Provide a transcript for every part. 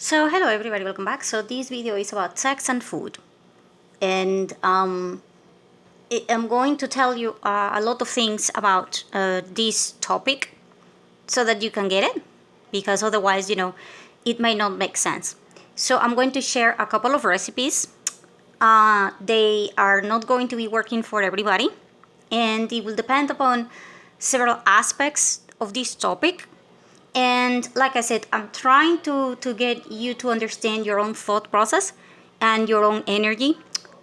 So hello everybody, welcome back. So this video is about sex and food, and I'm going to tell you a lot of things about this topic so that you can get it, because otherwise, it might not make sense. So I'm going to share a couple of recipes. They are not going to be working for everybody, and it will depend upon several aspects of this topic. And like I said, I'm trying to get you to understand your own thought process and your own energy,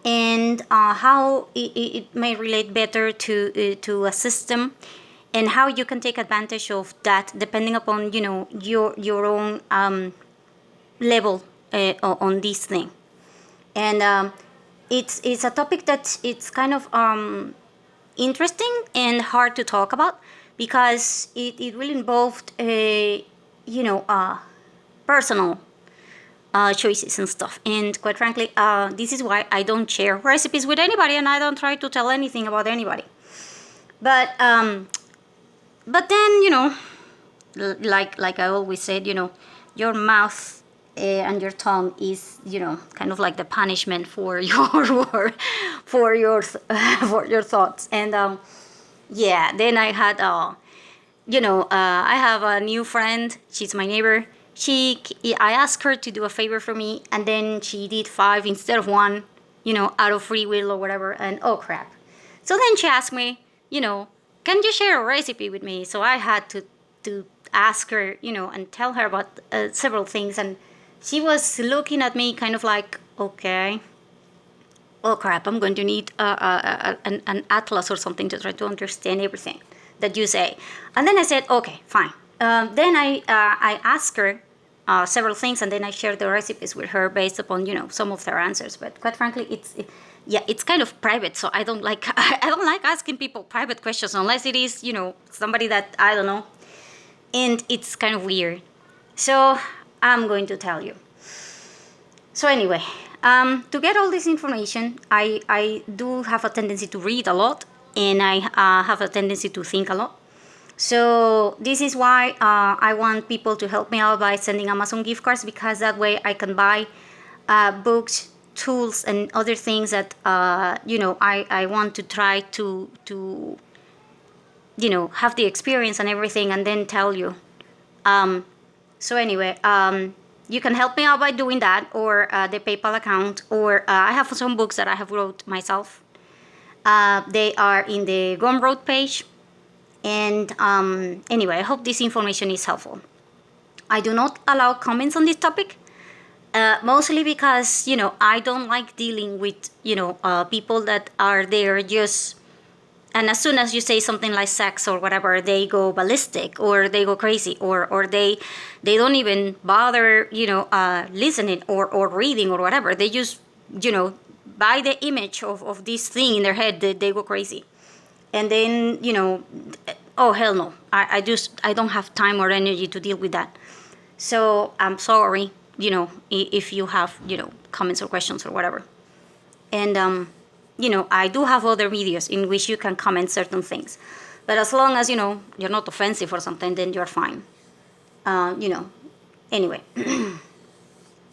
and how it may relate better to a system, and how you can take advantage of that depending upon your own level on this thing. And it's a topic that it's kind of interesting and hard to talk about, because it really involved personal choices and stuff. And quite frankly, this is why I don't share recipes with anybody, and I don't try to tell anything about anybody. But then, like I always said, your mouth and your tongue is, kind of like the punishment for your word, for your for your thoughts. And yeah, then I had I have a new friend. She's my neighbor. I asked her to do a favor for me, and then she did 5 instead of 1, out of free will or whatever. And oh crap! So then she asked me, can you share a recipe with me? So I had to ask her, and tell her about several things, and she was looking at me kind of like, okay, oh crap, I'm going to need an atlas or something to try to understand everything that you say. And then I said, okay, fine. Then I asked her several things, and then I shared the recipes with her based upon some of their answers. But quite frankly, it's kind of private, so I don't like I don't like asking people private questions unless it is somebody that I don't know, and it's kind of weird. So I'm going to tell you. So anyway, to get all this information, I do have a tendency to read a lot, and I have a tendency to think a lot. So this is why I want people to help me out by sending Amazon gift cards, because that way I can buy books, tools, and other things that I want to try to have the experience and everything, and then tell you. So anyway, you can help me out by doing that, or the PayPal account, or I have some books that I have wrote myself. They are in the Gumroad page. And anyway, I hope this information is helpful. I do not allow comments on this topic, mostly because, I don't like dealing with, people that are there just, and as soon as you say something like sex or whatever, they go ballistic, or they go crazy, or they don't even bother, listening or reading or whatever. They just, by the image of this thing in their head, they go crazy. And then, oh hell no, I don't have time or energy to deal with that. So I'm sorry, if you have, comments or questions or whatever. And I do have other videos in which you can comment certain things, but as long as you're not offensive or something, then you're fine. Anyway.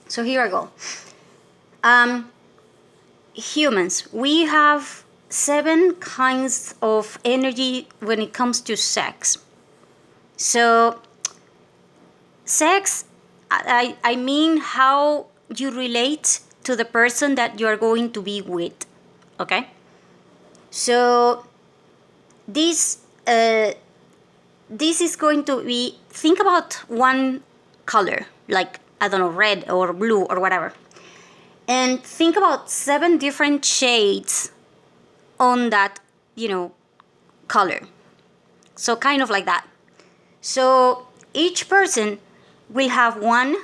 So here I go. Humans, we have 7 kinds of energy when it comes to sex. So sex, I mean how you relate to the person that you are going to be with. Okay? So this is going to be, think about one color, like, I don't know, red or blue or whatever. And think about 7 different shades on that, color. So kind of like that. So each person will have one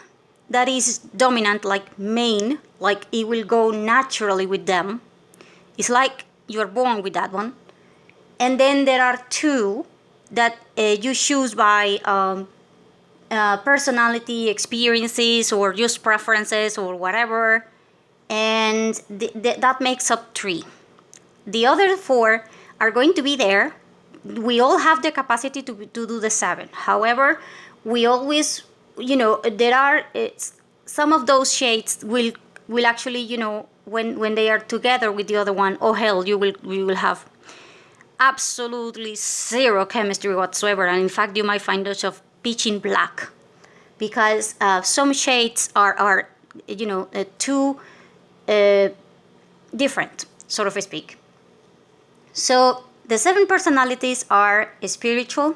that is dominant, like main, like it will go naturally with them. It's like you're born with that one. And then there are 2 that you choose by personality, experiences, or just preferences or whatever. And that makes up 3. The other 4 are going to be there. We all have the capacity to do the 7. However, we always, there are some of those shades will actually, when they are together with the other one, oh hell, you will have absolutely zero chemistry whatsoever, and in fact you might find yourself pitching black, because some shades are too different, sort of speak. So the 7 personalities are spiritual,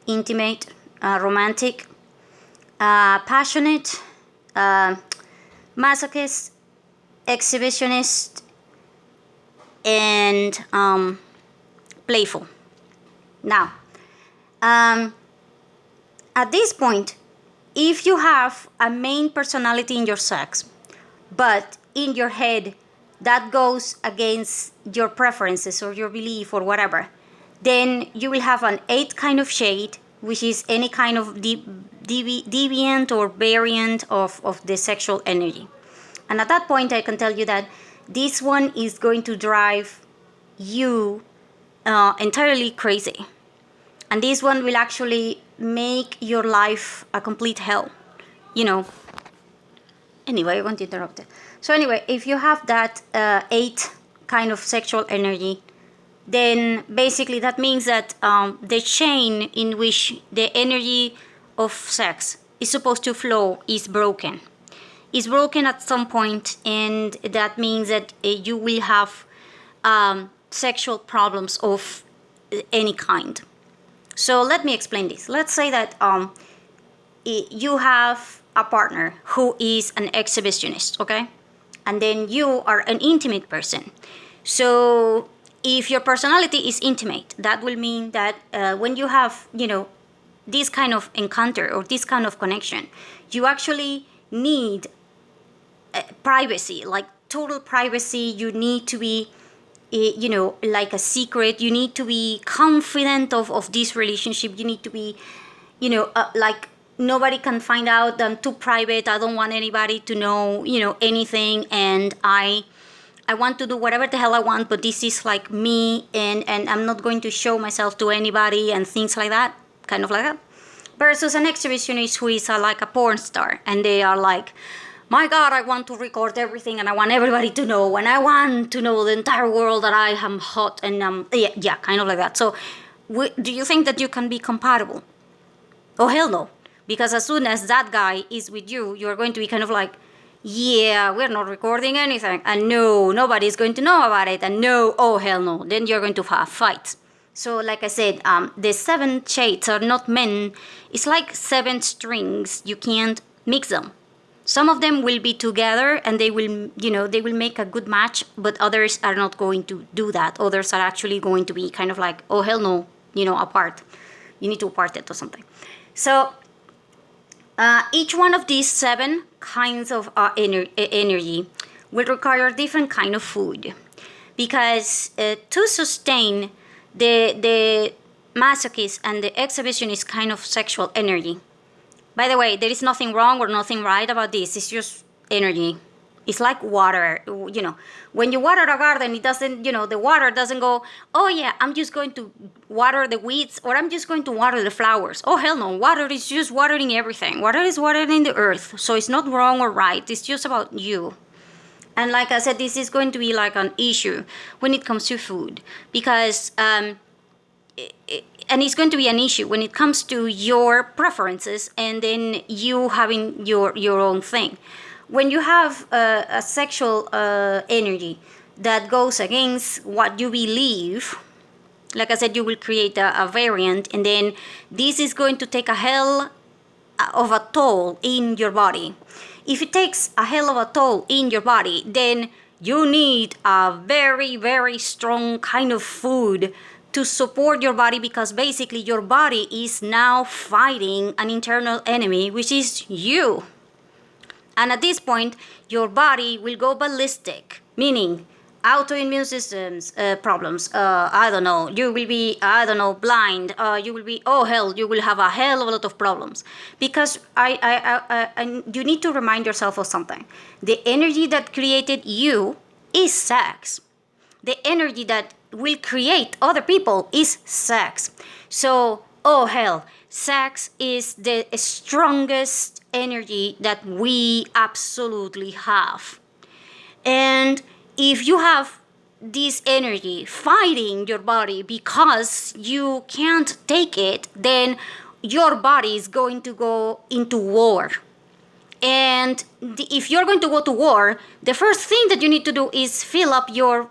intimate, romantic, passionate, masochist, exhibitionist, and playful. Now, at this point, if you have a main personality in your sex, but in your head that goes against your preferences or your belief or whatever, then you will have an 8th kind of shade, which is any kind of deviant or variant of the sexual energy. And at that point, I can tell you that this one is going to drive you entirely crazy. And this one will actually make your life a complete hell. Anyway, I won't interrupt it. So anyway, if you have that 8 kind of sexual energy, then basically that means that the chain in which the energy of sex is supposed to flow is broken. It's broken at some point, and that means that you will have sexual problems of any kind. So let me explain this. Let's say that you have a partner who is an exhibitionist, okay? And then you are an intimate person. So if your personality is intimate, that will mean that when you have, this kind of encounter or this kind of connection, you actually need privacy, like total privacy. You need to be, like a secret. You need to be confident of this relationship. You need to be, like nobody can find out. I'm too private. I don't want anybody to know, anything. And I want to do whatever the hell I want, but this is like me, and I'm not going to show myself to anybody and things like that, kind of like that. Versus an exhibitionist who is like a porn star, and they are like, my God, I want to record everything, and I want everybody to know, and I want to know the entire world that I am hot, and yeah, kind of like that. So do you think that you can be compatible? Oh, hell no. Because as soon as that guy is with you, you're going to be kind of like, yeah, we're not recording anything, and no, nobody's going to know about it, and no, oh, hell no. Then you're going to have fights. So like I said, the 7 shades are not meant, it's like 7 strings, you can't mix them. Some of them will be together and they will, they will make a good match, but others are not going to do that. Others are actually going to be kind of like, oh, hell no, apart. You need to apart it or something. So each one of these 7 kinds of energy will require different kind of food, because to sustain the masochist and the exhibitionist kind of sexual energy. By the way, there is nothing wrong or nothing right about this. It's just energy. It's like water. When you water a garden, it doesn't, the water doesn't go, oh yeah, I'm just going to water the weeds, or I'm just going to water the flowers. Oh hell no, water is just watering everything. Water is watering the earth. So it's not wrong or right. It's just about you. And like I said, this is going to be like an issue when it comes to food, because and it's going to be an issue when it comes to your preferences and then you having your own thing. When you have a sexual energy that goes against what you believe, like I said, you will create a variant, and then this is going to take a hell of a toll in your body. If it takes a hell of a toll in your body, then you need a very, very strong kind of food to support your body, because basically your body is now fighting an internal enemy, which is you. And at this point, your body will go ballistic, meaning autoimmune systems problems. I don't know. You will be, blind. You will be, oh hell, you will have a hell of a lot of problems. Because you need to remind yourself of something. The energy that created you is sex. The energy that will create other people is sex. So Oh hell, sex is the strongest energy that we absolutely have. And if you have this energy fighting your body because you can't take it, then your body is going to go into war. And if you're going to go to war, the first thing that you need to do is fill up your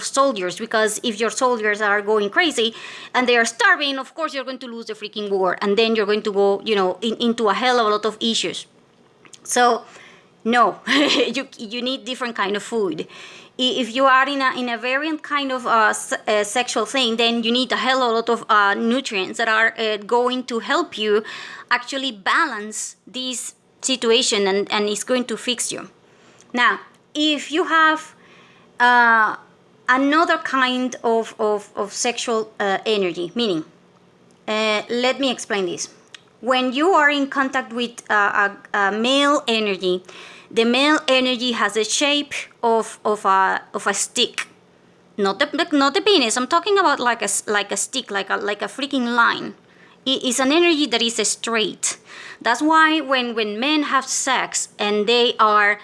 soldiers, because if your soldiers are going crazy and they are starving, of course you're going to lose the freaking war, and then you're going to go into a hell of a lot of issues. So no, you need different kind of food. If you are in a variant kind of sexual thing, then you need a hell of a lot of nutrients that are going to help you actually balance this situation, and it's going to fix you. Now, if you have another kind of sexual energy, meaning, let me explain this. When you are in contact with a male energy, the male energy has a shape of a stick, not the penis. I'm talking about like a stick, like a freaking line. It is an energy that is straight. That's why when men have sex and they are,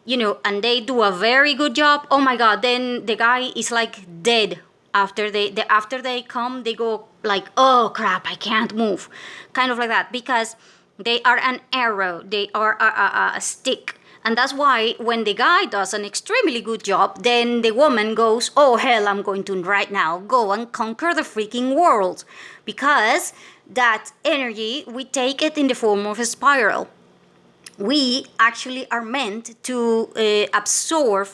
and they do a very good job, oh my god, then the guy is like dead. After they come, they go like, oh crap, I can't move, kind of like that, because they are an arrow, they are a stick. And that's why when the guy does an extremely good job, then the woman goes, oh hell, I'm going to right now go and conquer the freaking world. Because that energy, we take it in the form of a spiral. We actually are meant to absorb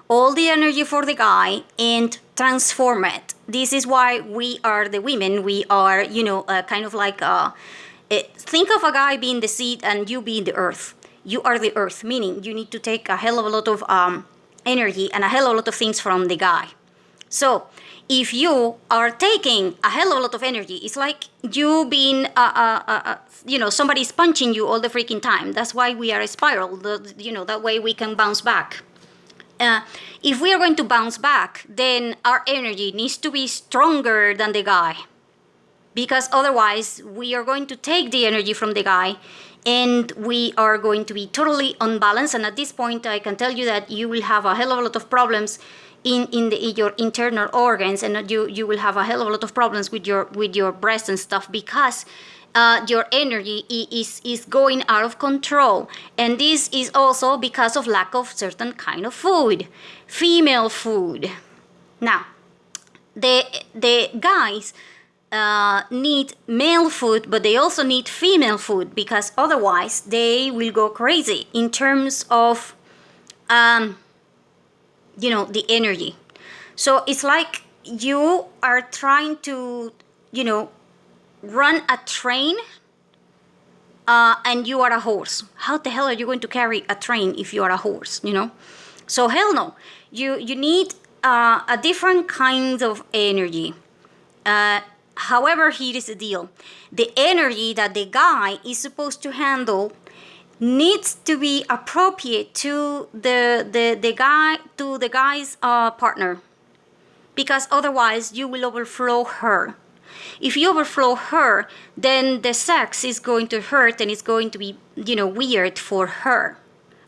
all the energy for the guy and transform it. This is why we are the women. We are, kind of like, think of a guy being the seed and you being the earth. You are the earth, meaning you need to take a hell of a lot of energy and a hell of a lot of things from the guy. So if you are taking a hell of a lot of energy, it's like you being, somebody's punching you all the freaking time. That's why we are a spiral. That way we can bounce back. If we are going to bounce back, then our energy needs to be stronger than the guy. Because otherwise, we are going to take the energy from the guy and we are going to be totally unbalanced. And at this point, I can tell you that you will have a hell of a lot of problems in your internal organs, and you will have a hell of a lot of problems with your breast and stuff, because your energy is going out of control. And this is also because of lack of certain kind of food, female food. Now, the guys need male food, but they also need female food, because otherwise they will go crazy in terms of the energy. So it's like you are trying to run a train and you are a horse. How the hell are you going to carry a train if you are a horse? So hell no. You need a different kind of energy. However, here is the deal. The energy that the guy is supposed to handle needs to be appropriate to the guy's partner, because otherwise you will overflow her. If you overflow her, then the sex is going to hurt and it's going to be weird for her,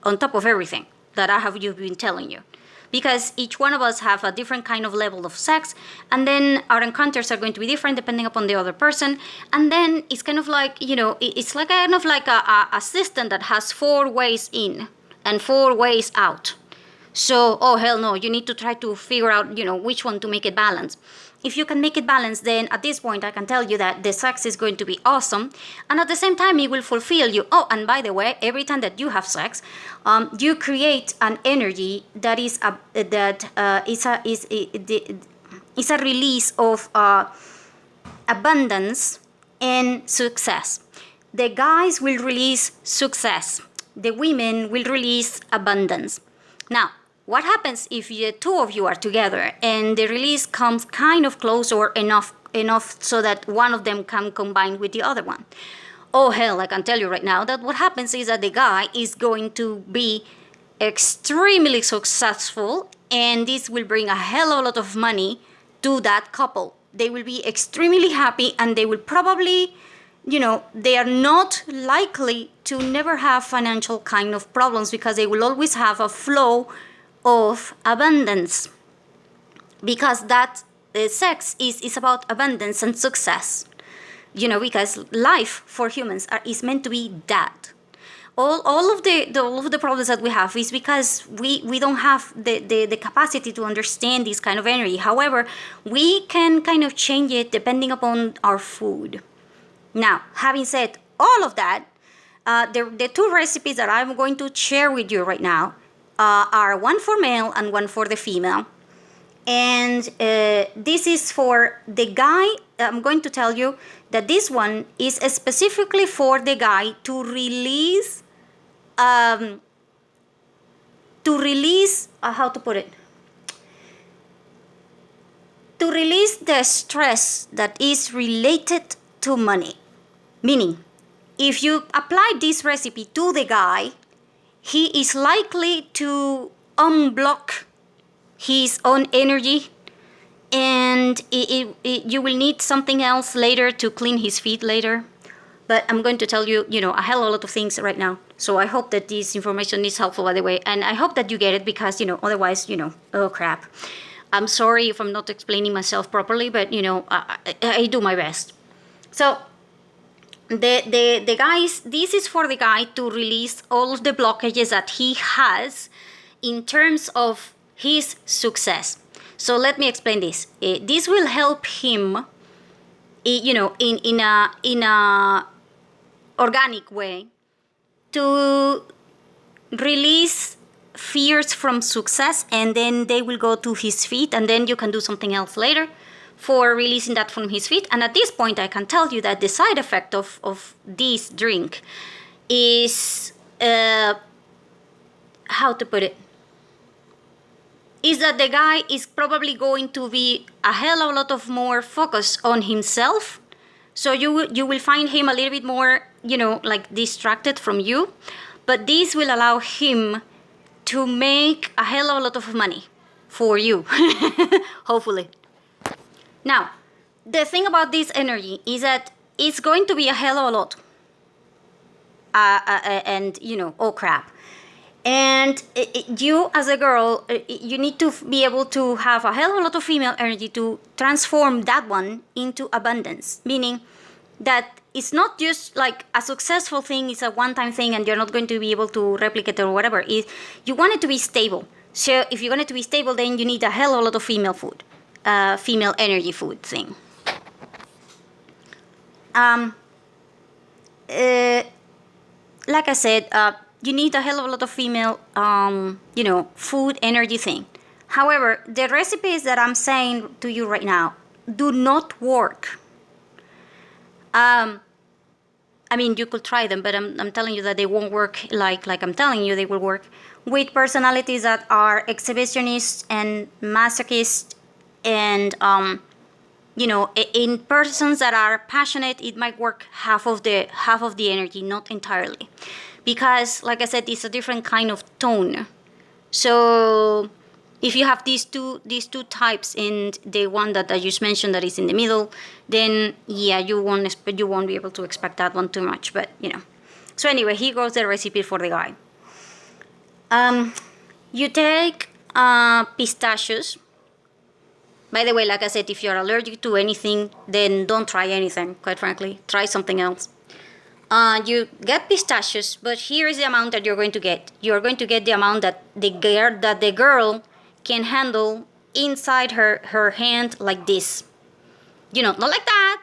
on top of everything that I have been telling you. Because each one of us have a different kind of level of sex, and then our encounters are going to be different depending upon the other person. And then it's kind of like, it's like kind of like a system that has 4 ways in and 4 ways out. So, oh hell no, you need to try to figure out, which one to make it balanced. If you can make it balanced, then at this point I can tell you that the sex is going to be awesome, and at the same time it will fulfill you. Oh, and by the way, every time that you have sex, you create an energy that is a release of abundance and success. The guys will release success. The women will release abundance. Now, what happens if the 2 of you are together and the release comes kind of close or enough so that one of them can combine with the other one? Oh hell, I can tell you right now that what happens is that the guy is going to be extremely successful, and this will bring a hell of a lot of money to that couple, they will be extremely happy, and they will probably, they are not likely to never have financial kind of problems, because they will always have a flow of abundance, because that sex is about abundance and success, because life for humans is meant to be that. All of the problems that we have is because we don't have the capacity to understand this kind of energy. However, we can kind of change it depending upon our food. Now, having said all of that, the two recipes that I'm going to share with you right now are one for male and one for the female. And this is for the guy. I'm going to tell you that this one is specifically for the guy to release, how to put it? To release the stress that is related to money. Meaning, if you apply this recipe to the guy, he is likely to unblock his own energy, and you will need something else later to clean his feet later. But I'm going to tell you, a hell of a lot of things right now. So I hope that this information is helpful, by the way. And I hope that you get it, because, otherwise, oh crap. I'm sorry if I'm not explaining myself properly, but, I do my best. So the guys, this is for the guy to release all of the blockages that he has in terms of his success. So let me explain this. This will help him, in a organic way, to release fears from success, and then they will go to his feet, and then you can do something else later for releasing that from his feet. And at this point, I can tell you that the side effect of this drink is, how to put it, is that the guy is probably going to be a hell of a lot of more focused on himself. So you will find him a little bit more, like distracted from you. But this will allow him to make a hell of a lot of money for you, hopefully. Now, the thing about this energy is that it's going to be a hell of a lot. And, oh crap. And you, as a girl, you need to be able to have a hell of a lot of female energy to transform that one into abundance. Meaning that it's not just like a successful thing, it's a one-time thing, and you're not going to be able to replicate it or whatever. You want it to be stable. So if you want it to be stable, then you need a hell of a lot of female food, female energy food thing. Like I said, you need a hell of a lot of female, food energy thing. However, the recipes that I'm saying to you right now do not work. You could try them, but I'm telling you that they won't work like I'm telling you they will work with personalities that are exhibitionists and masochists, and in persons that are passionate, it might work half of the energy, not entirely, because like I said, it's a different kind of tone. So if you have these two types, and the one that I just mentioned that is in the middle, then yeah, you won't be able to expect that one too much. But so anyway, here goes the recipe for the guy. You take pistachios. By the way, like I said, if you're allergic to anything, then don't try anything, quite frankly. Try something else. You get pistachios, but here is the amount that you're going to get. You're going to get the amount that the girl can handle inside her hand, like this. Not like that,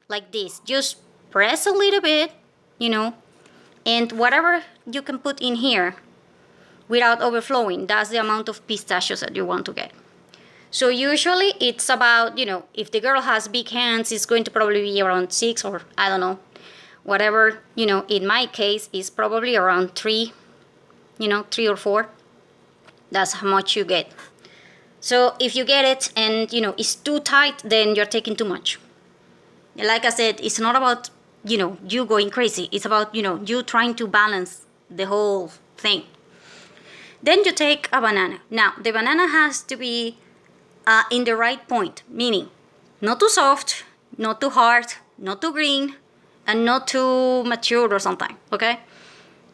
like this. Just press a little bit, and whatever you can put in here without overflowing, that's the amount of pistachios that you want to get. So usually it's about, if the girl has big hands, it's going to probably be around 6, or I don't know, whatever, in my case, is probably around 3, 3 or 4. That's how much you get. So if you get it and, it's too tight, then you're taking too much. Like I said, it's not about, you going crazy. It's about, you trying to balance the whole thing. Then you take a banana. Now, the banana has to be in the right point, meaning Not too soft, not too hard, not too green, and not too mature or something, okay?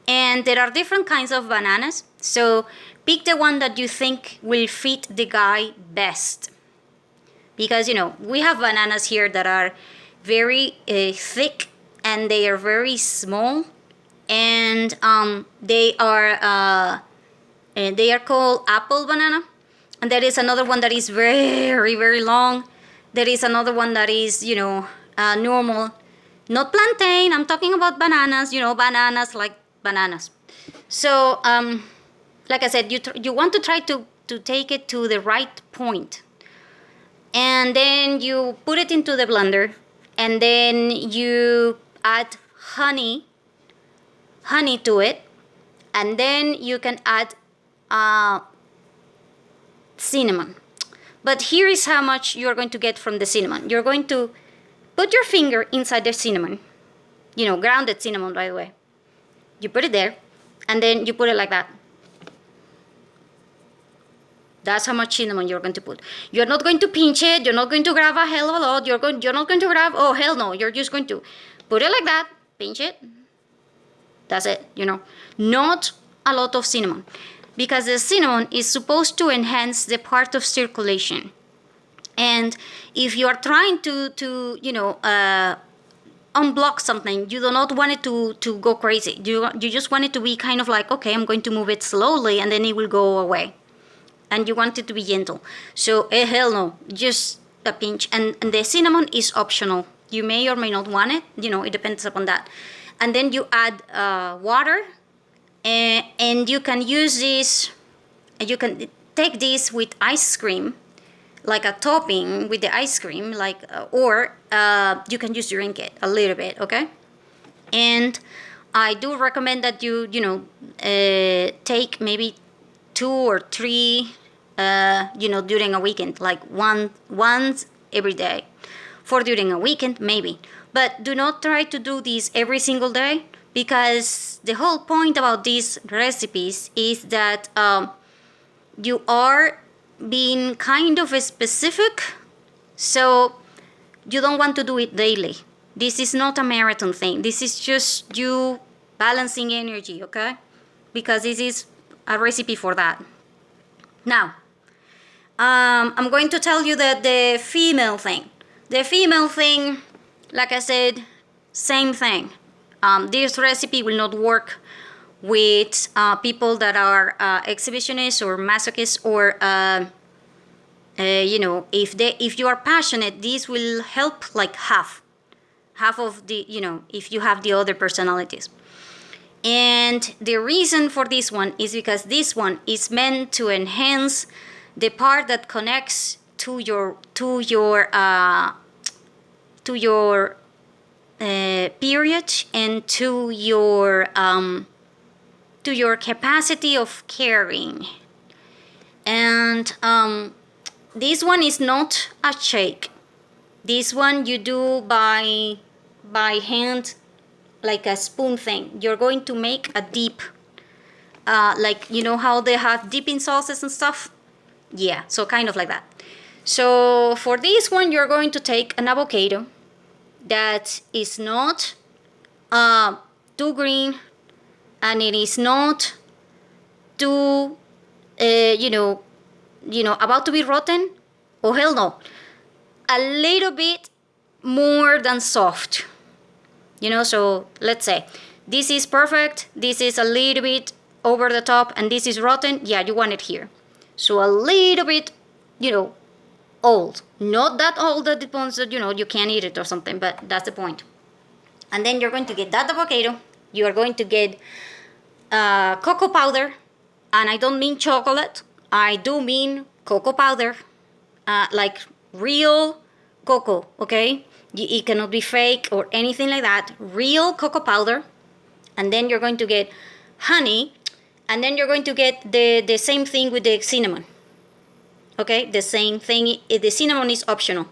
And there are different kinds of bananas, so pick the one that you think will fit the guy best. Because, we have bananas here that are very thick, and they are very small, and they are called apple banana. And there is another one that is very, very long. There is another one that is, normal. Not plantain, I'm talking about bananas, bananas like bananas. So, like I said, you want to try to take it to the right point. And then you put it into the blender, and then you add honey to it, and then you can add cinnamon. But here is how much you're going to get from the cinnamon. You're going to put your finger inside the cinnamon, grounded cinnamon, by the way. You put it there, and then you put it like that. That's how much cinnamon you're going to put. You're not going to pinch it. You're not going to grab a hell of a lot. You're not going to grab, oh, hell no. You're just going to put it like that, pinch it. That's it, Not a lot of cinnamon. Because the cinnamon is supposed to enhance the part of circulation. And if you are trying to unblock something, you do not want it to go crazy. You just want it to be kind of like, okay, I'm going to move it slowly, and then it will go away. And you want it to be gentle. So, hell no, just a pinch. And the cinnamon is optional. You may or may not want it. It depends upon that. And then you add water. And you can use this, you can take this with ice cream, like a topping with the ice cream, or you can just drink it a little bit, okay? And I do recommend that you take maybe 2 or 3, during a weekend, like once every day. For during a weekend, maybe. But do not try to do this every single day, because the whole point about these recipes is that you are being kind of specific, so you don't want to do it daily. This is not a marathon thing. This is just you balancing energy, okay? Because this is a recipe for that. Now, I'm going to tell you that the female thing. The female thing, like I said, same thing. This recipe will not work with people that are exhibitionists or masochists, or if you are passionate, this will help like half of the, if you have the other personalities. And the reason for this one is because this one is meant to enhance the part that connects to your period, and to your capacity of caring. And this one is not a shake. This one you do by hand, like a spoon thing. You're going to make a dip, like how they have dipping sauces and stuff. Yeah, so kind of like that. So for this one, you're going to take an avocado that is not too green, and it is not too about to be rotten. Oh, hell no. A little bit more than soft. So let's say this is perfect, this is a little bit over the top, and this is rotten. Yeah, you want it here. So a little bit, old. Not that old that depends that, you can't eat it or something, but that's the point. And then you're going to get that avocado. You are going to get cocoa powder. And I don't mean chocolate. I do mean cocoa powder. Like real cocoa, okay? It cannot be fake or anything like that. Real cocoa powder. And then you're going to get honey. And then you're going to get the same thing with the cinnamon. Okay, the same thing. The cinnamon is optional.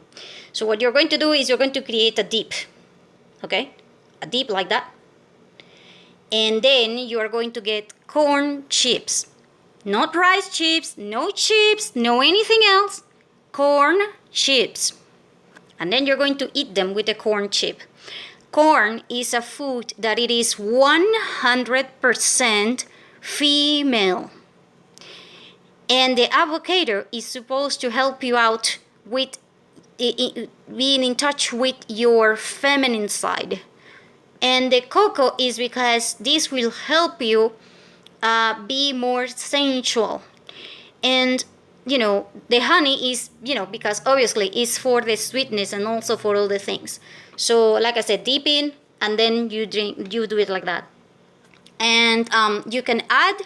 So what you're going to do is you're going to create a dip. Okay, a dip like that. And then you are going to get corn chips. Not rice chips, no anything else. Corn chips. and then you're going to eat them with the corn chip. Corn is a food that it is 100% female. And the avocado is supposed to help you out with being in touch with your feminine side. And the cocoa is because this will help you be more sensual. And the honey is, because obviously it's for the sweetness and also for all the things. So like I said, dip in and then you do it like that. And you can add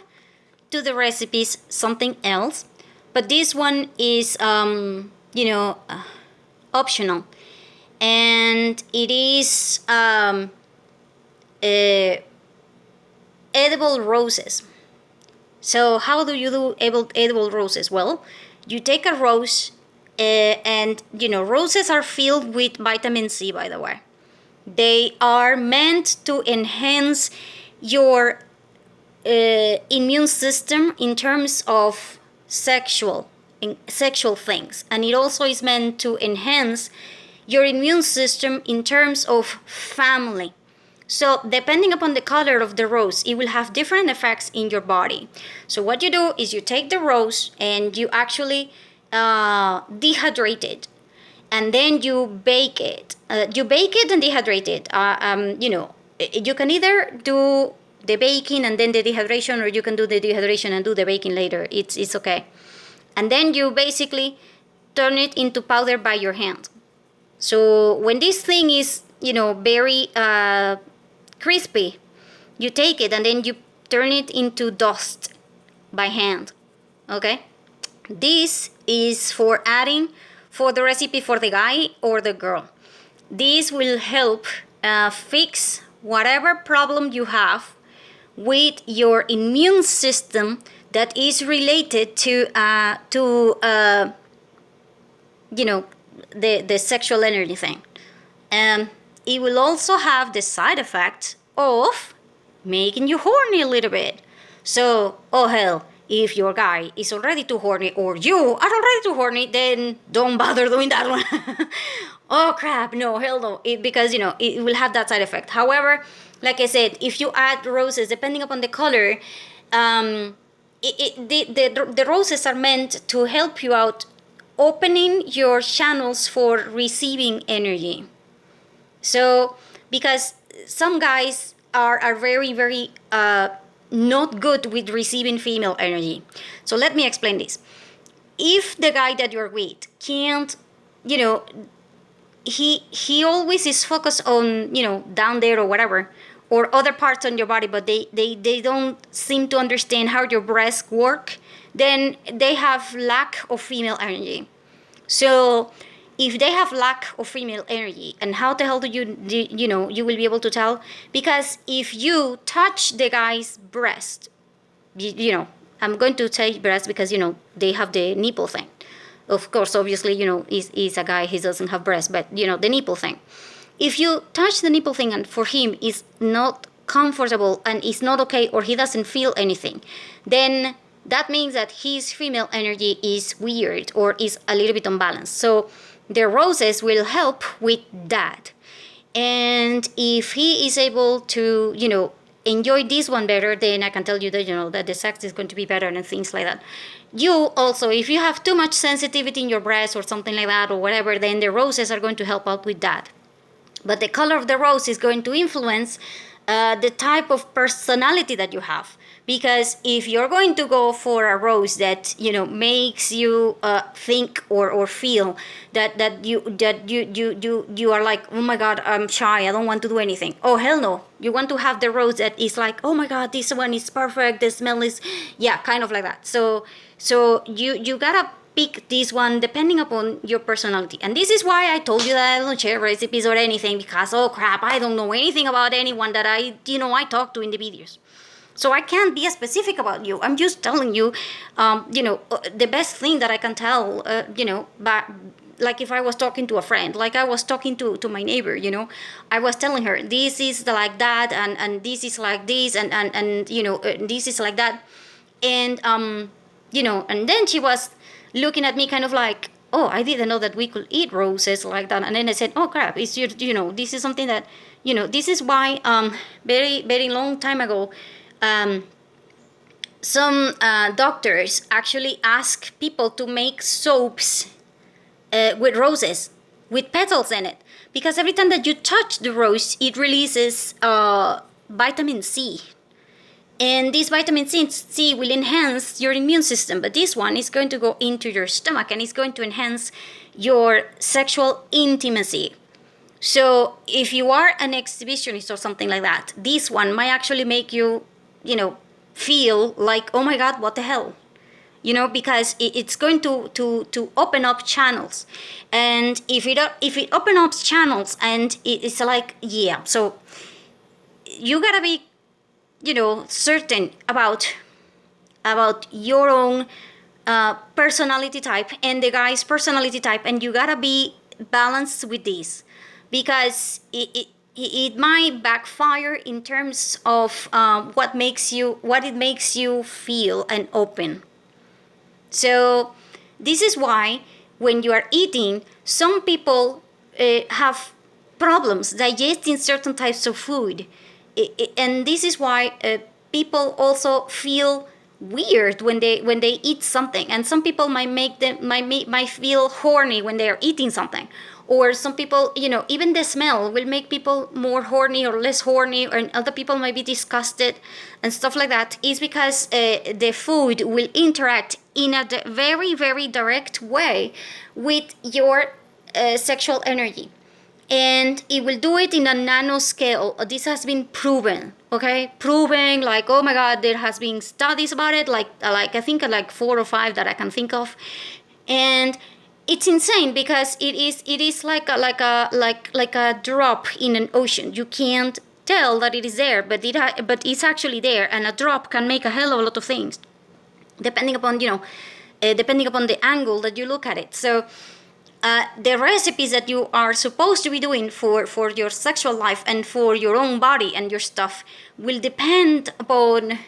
to the recipes something else, but this one is optional, and it is edible roses. So how do you do edible roses? Well, you take a rose, and roses are filled with vitamin C, by the way. They are meant to enhance your immune system in terms of sexual things, and it also is meant to enhance your immune system in terms of family. So depending upon the color of the rose, it will have different effects in your body. So what you do is you take the rose and you actually dehydrate it, and then you bake it. You bake it and dehydrate it. You can either do the baking and then the dehydration, or you can do the dehydration and do the baking later. It's okay. And then you basically turn it into powder by your hand. So when this thing is, very crispy, you take it and then you turn it into dust by hand. Okay? This is for adding for the recipe for the guy or the girl. This will help fix whatever problem you have with your immune system that is related to the sexual energy thing. It will also have the side effect of making you horny a little bit. So, oh hell, if your guy is already too horny or you are already too horny, then don't bother doing that one. Oh crap, no, hell no, because it will have that side effect. However, like I said, if you add roses, depending upon the color, the roses are meant to help you out opening your channels for receiving energy. So, because some guys are very, very not good with receiving female energy. So let me explain this. If the guy that you're with can't, he always is focused on, down there or whatever, or other parts on your body, but they don't seem to understand how your breasts work, then they have lack of female energy. So if they have lack of female energy, and how the hell do you will be able to tell? Because if you touch the guy's breast, I'm going to say breast because, they have the nipple thing. Of course, obviously, is a guy, he doesn't have breast, but, the nipple thing. If you touch the nipple thing and for him is not comfortable and is not okay, or he doesn't feel anything, then that means that his female energy is weird or is a little bit unbalanced. So the roses will help with that. And if he is able to, enjoy this one better, then I can tell you that, that the sex is going to be better and things like that. You also, if you have too much sensitivity in your breast or something like that or whatever, then the roses are going to help out with that. But the color of the rose is going to influence the type of personality that you have. Because if you're going to go for a rose that makes you think or feel that you are like, oh my God, I'm shy, I don't want to do anything. Oh hell no! You want to have the rose that is like, oh my God, this one is perfect. The smell is, kind of like that. So you gotta pick this one depending upon your personality. And this is why I told you that I don't share recipes or anything, because oh crap, I don't know anything about anyone that I talk to in the videos. So I can't be specific about you. I'm just telling you, the best thing that I can tell, but like if I was talking to a friend, like I was talking to my neighbor, I was telling her, this is like that, and this is like this, and this is like that. And, and then she was looking at me kind of like, oh, I didn't know that we could eat roses like that. And then I said, oh crap, it's your, this is something that, this is why very, very long time ago, some doctors actually ask people to make soaps with roses, with petals in it. Because every time that you touch the rose, it releases vitamin C. And this vitamin C will enhance your immune system, but this one is going to go into your stomach and it's going to enhance your sexual intimacy. So if you are an exhibitionist or something like that, this one might actually make you, feel like, oh my God, what the hell? Because it's going to open up channels. And if it opens up channels and it's like, yeah, so you gotta be certain about your own personality type and the guy's personality type, and you gotta be balanced with this, because it might backfire in terms of what it makes you feel and open. So this is why when you are eating, some people have problems digesting certain types of food. And this is why people also feel weird when they eat something, and some people might feel horny when they are eating something, or some people, even the smell will make people more horny or less horny, and other people might be disgusted and stuff like that. Is because the food will interact in a very, very direct way with your sexual energy. And it will do it in a nanoscale. This has been proven, okay? Proven, like, oh my God, there has been studies about it, like I think like 4 or 5 that I can think of. And it's insane because it is like a drop in an ocean. You can't tell that it is there, but it's actually there, and a drop can make a hell of a lot of things, depending upon the angle that you look at it. So the recipes that you are supposed to be doing for your sexual life and for your own body and your stuff will depend upon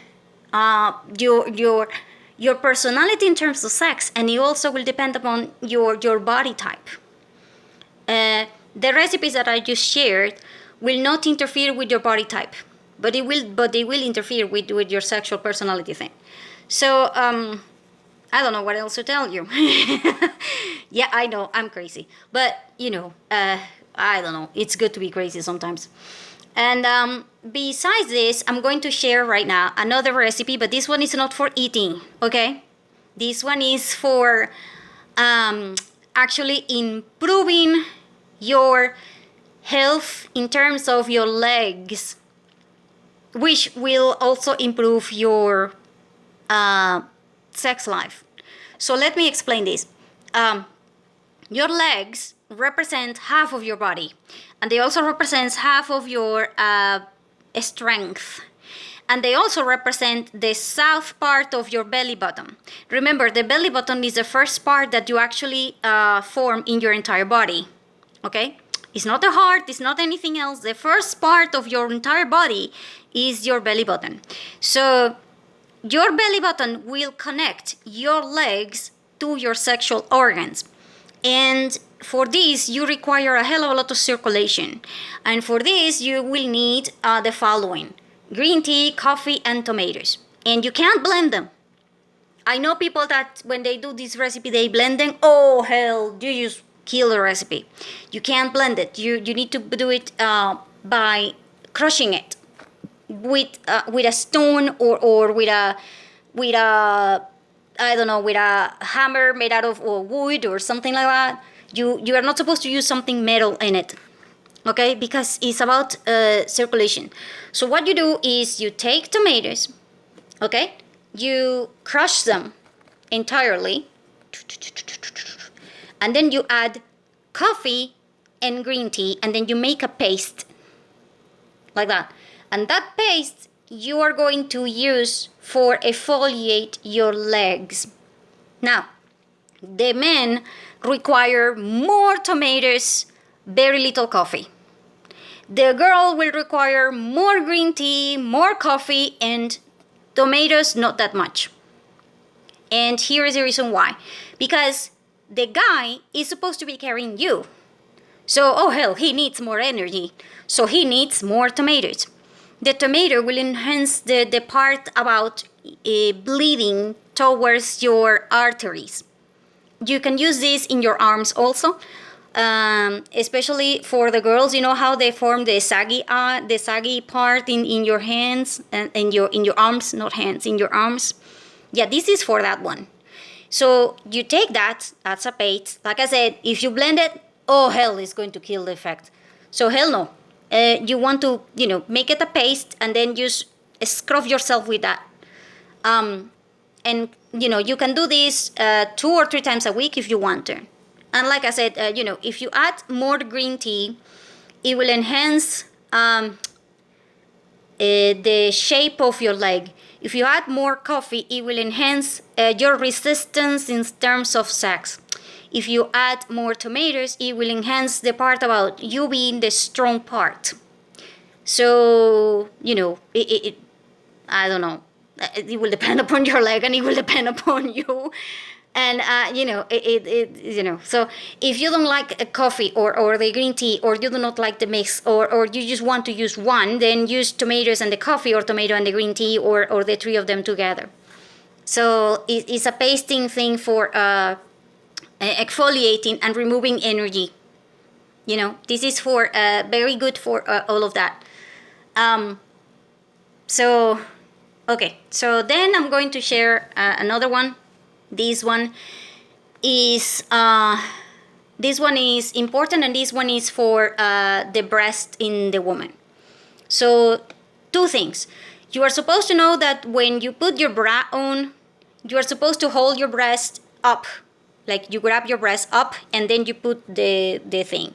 your personality in terms of sex, and it also will depend upon your body type. The recipes that I just shared will not interfere with your body type, but they will interfere with your sexual personality thing. So I don't know what else to tell you. Yeah, I know, I'm crazy. But, I don't know. It's good to be crazy sometimes. And besides this, I'm going to share right now another recipe, but this one is not for eating, okay? This one is for actually improving your health in terms of your legs, which will also improve your sex life. So let me explain this. Your legs represent half of your body, and they also represent half of your strength, and they also represent the south part of your belly button. Remember, the belly button is the first part that you actually form in your entire body, okay? It's not the heart, it's not anything else. The first part of your entire body is your belly button. So your belly button will connect your legs to your sexual organs. And for this, you require a hell of a lot of circulation. And for this, you will need the following: green tea, coffee, and tomatoes. And you can't blend them. I know people that when they do this recipe, they blend them. Oh, hell, you just kill the recipe. You can't blend it. You need to do it by crushing it with a stone or with a I don't know, with a hammer made out of wood or something like that. You are not supposed to use something metal in it, okay? Because it's about circulation. So what you do is you take tomatoes, okay? You crush them entirely, and then you add coffee and green tea, and then you make a paste like that. And that paste you are going to use for exfoliate your legs. Now, the men require more tomatoes, very little coffee. The girl will require more green tea, more coffee, and tomatoes not that much. And here is the reason why. Because the guy is supposed to be carrying you. So, oh hell, he needs more energy. So he needs more tomatoes. The tomato will enhance the part about bleeding towards your arteries. You can use this in your arms also, especially for the girls. You know how they form the saggy part in your hands and in your arms, not hands, in your arms. Yeah, this is for that one. So you take that, that's a paste. Like I said, if you blend it, oh hell, it's going to kill the effect. So hell no. You want to, make it a paste and then just scrub yourself with that. And, you can do this 2 or 3 times a week if you want to. And like I said, if you add more green tea, it will enhance the shape of your leg. If you add more coffee, it will enhance your resistance in terms of sex. If you add more tomatoes, it will enhance the part about you being the strong part. So, I don't know. It will depend upon your leg and it will depend upon you. And, so if you don't like a coffee or the green tea, or you do not like the mix, or you just want to use one, then use tomatoes and the coffee, or tomato and the green tea, or the 3 of them together. So it's a pasting thing for exfoliating and removing energy. This is for very good for all of that. So, okay. So then I'm going to share another one. This one is important, and this one is for the breast in the woman. So 2 things. You are supposed to know that when you put your bra on, you are supposed to hold your breast up. Like you grab your breast up and then you put the thing.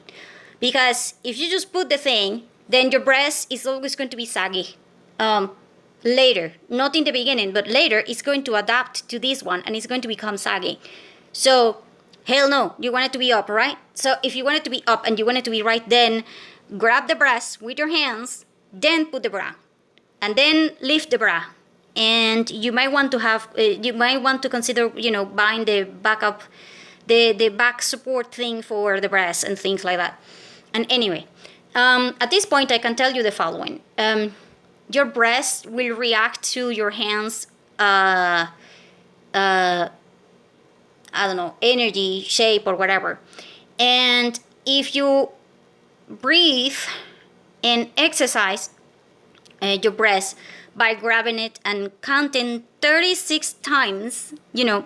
Because if you just put the thing, then your breast is always going to be saggy. Later, not in the beginning, but later, it's going to adapt to this one and it's going to become saggy. So, hell no, you want it to be up, right? So, if you want it to be up and you want it to be right, then grab the breast with your hands, then put the bra, and then lift the bra. And you might want to consider, buying the backup, the back support thing for the breast and things like that. And anyway, at this point, I can tell you the following. Your breast will react to your hands, I don't know, energy, shape, or whatever. And if you breathe and exercise your breast by grabbing it and counting 36 times,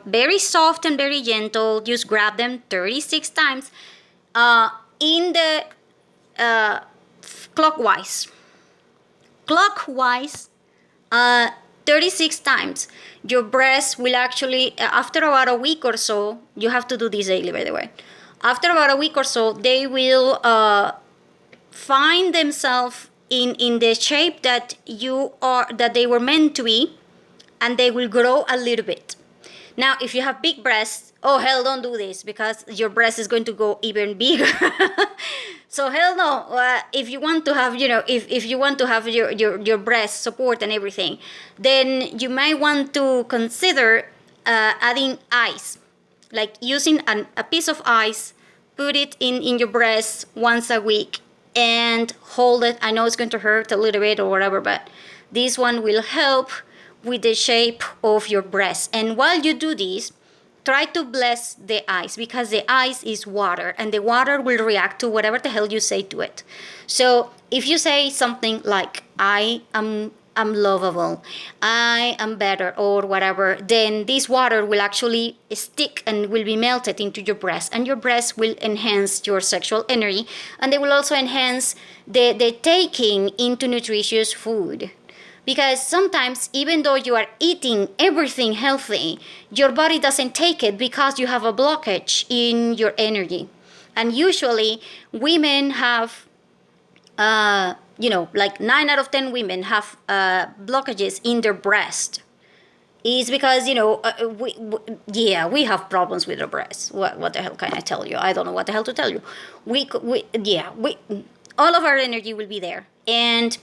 very soft and very gentle, just grab them 36 times in the clockwise, 36 times. Your breasts will actually, after about a week or so, you have to do this daily, by the way. After about a week or so, they will find themselves in the shape that they were meant to be, and they will grow a little bit. Now, if you have big breasts, oh hell, don't do this, because your breast is going to go even bigger. So hell no. If you want to have, if you want to have your breast support and everything, then you might want to consider adding ice, like using a piece of ice, put it in your breast once a week and hold it. I know it's going to hurt a little bit or whatever, but this one will help with the shape of your breast. And while you do this, try to bless the ice, because the ice is water and the water will react to whatever the hell you say to it. So if you say something like, I'm lovable, I am better, or whatever, then this water will actually stick and will be melted into your breast, and your breast will enhance your sexual energy, and they will also enhance the taking into nutritious food. Because sometimes, even though you are eating everything healthy, your body doesn't take it because you have a blockage in your energy. And usually, women have, like 9 out of 10 women have blockages in their breast. It's because, we have problems with our breasts. What the hell can I tell you? I don't know what the hell to tell you. All of our energy will be there. And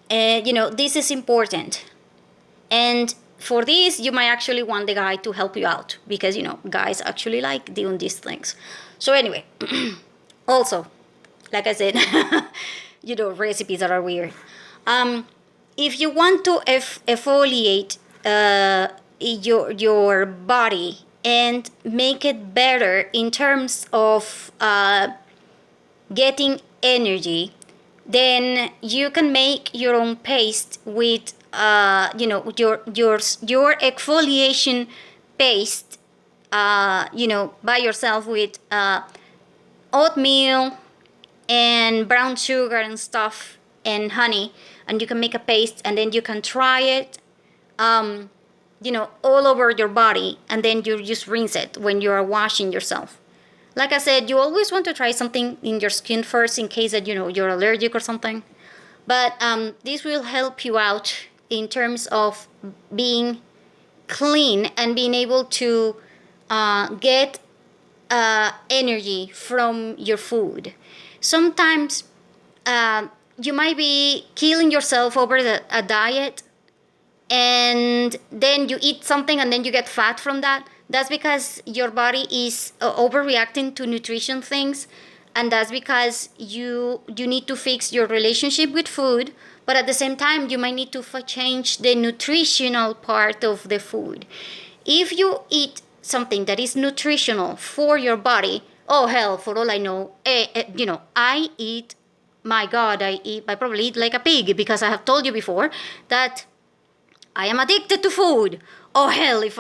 this is important. And for this, you might actually want the guy to help you out because, guys actually like doing these things. So anyway, also, like I said, recipes that are weird. If you want to exfoliate your body and make it better in terms of getting energy, then you can make your own paste with your exfoliation paste by yourself with oatmeal and brown sugar and stuff and honey, and you can make a paste, and then you can try it all over your body, and then you just rinse it when you are washing yourself. Like I said, you always want to try something in your skin first in case that you're allergic or something. But this will help you out in terms of being clean and being able to get energy from your food. Sometimes you might be killing yourself over a diet, and then you eat something and then you get fat from that. That's because your body is overreacting to nutrition things, and that's because you need to fix your relationship with food, but at the same time you might need to change the nutritional part of the food. If you eat something that is nutritional for your body, oh hell, for all I know, I eat, my God, I probably eat like a pig, because I have told you before that I am addicted to food. Oh hell, if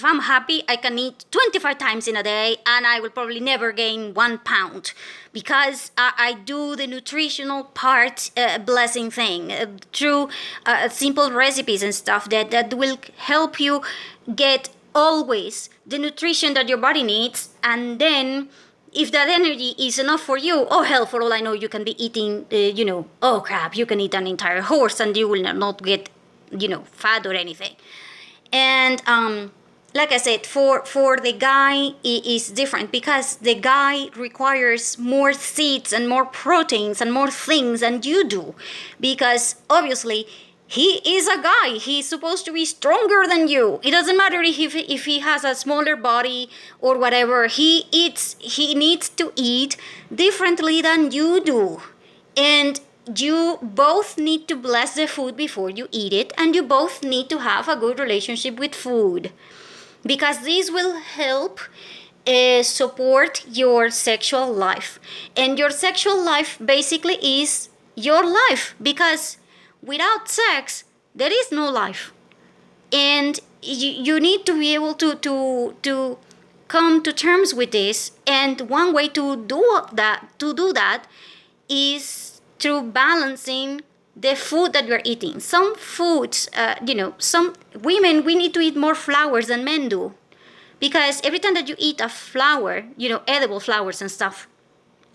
I'm happy, I can eat 25 times in a day and I will probably never gain 1 pound, because I do the nutritional part blessing thing through simple recipes and stuff that will help you get always the nutrition that your body needs. And then if that energy is enough for you, oh hell, for all I know, you can be eating, oh crap, you can eat an entire horse and you will not get, fat or anything. And like I said, for the guy, it is different, because the guy requires more seeds and more proteins and more things than you do, because obviously he is a guy. He's supposed to be stronger than you. It doesn't matter if he has a smaller body or whatever. He needs to eat differently than you do. And you both need to bless the food before you eat it, and you both need to have a good relationship with food, because this will help support your sexual life. And your sexual life basically is your life, because without sex there is no life. And you need to be able to come to terms with this, and one way to do that is through balancing the food that you're eating. Some foods, some women, we need to eat more flowers than men do, because every time that you eat a flower, edible flowers and stuff,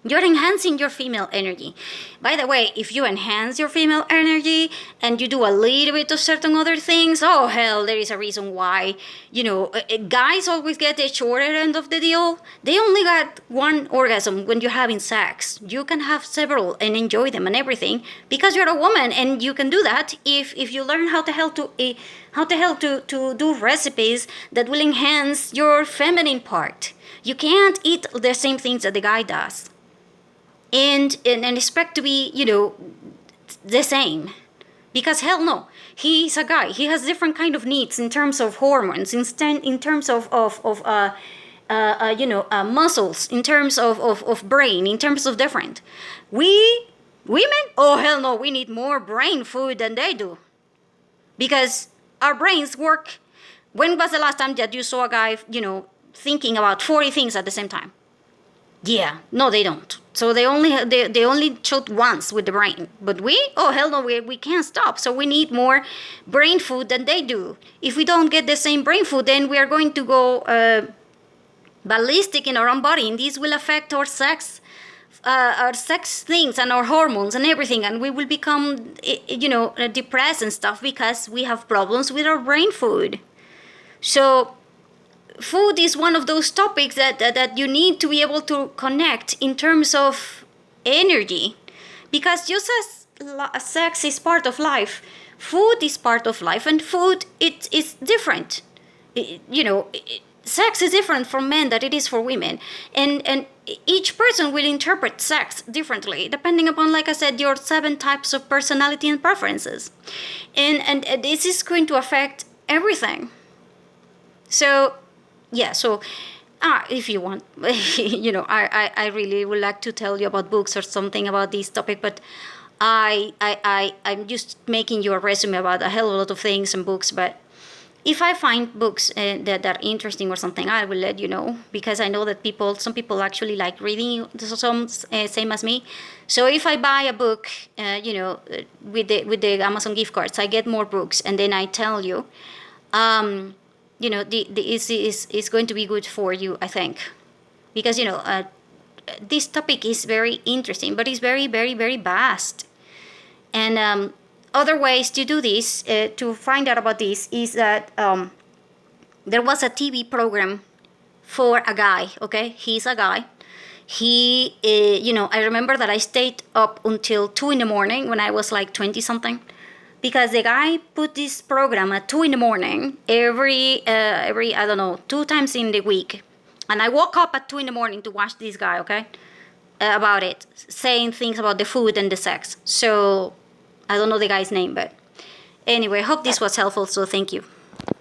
you're enhancing your female energy. By the way, if you enhance your female energy and you do a little bit of certain other things, oh hell, there is a reason why, guys always get the shorter end of the deal. They only got one orgasm when you're having sex. You can have several and enjoy them and everything, because you're a woman, and you can do that if you learn how the hell to do recipes that will enhance your feminine part. You can't eat the same things that the guy does and expect to be, the same. Because hell no, he's a guy. He has different kind of needs in terms of hormones, in terms of muscles, in terms of brain, in terms of different. We women, oh hell no, we need more brain food than they do, because our brains work. When was the last time that you saw a guy, thinking about 40 things at the same time? Yeah, no, they don't. So they only shoot once with the brain. But oh hell no, we can't stop. So we need more brain food than they do. If we don't get the same brain food, then we are going to go ballistic in our own body, and this will affect our sex things and our hormones and everything, and we will become depressed and stuff because we have problems with our brain food. So food is one of those topics that you need to be able to connect in terms of energy, because just as sex is part of life, food is part of life, and food it is different. Sex is different for men than it is for women, and each person will interpret sex differently depending upon, like I said, your 7 types of personality and preferences, and this is going to affect everything. So yeah, so if you want, I really would like to tell you about books or something about this topic, but I'm just making you a resume about a hell of a lot of things and books. But if I find books that are interesting or something, I will let you know, because I know that some people actually like reading, some same as me. So if I buy a book, with the Amazon gift cards, I get more books, and then I tell you, is going to be good for you, I think, because this topic is very interesting, but it's very, very, very vast. And other ways to do this, to find out about this, is that there was a TV program for a guy. Okay, he's a guy. He, I remember that I stayed up until 2 in the morning when I was like 20 something, because the guy put this program at 2 in the morning every I don't know, 2 times in the week, and I woke up at 2 in the morning to watch this guy. Okay, about it, saying things about the food and the sex. So I don't know the guy's name, but anyway, I hope this was helpful, so thank you.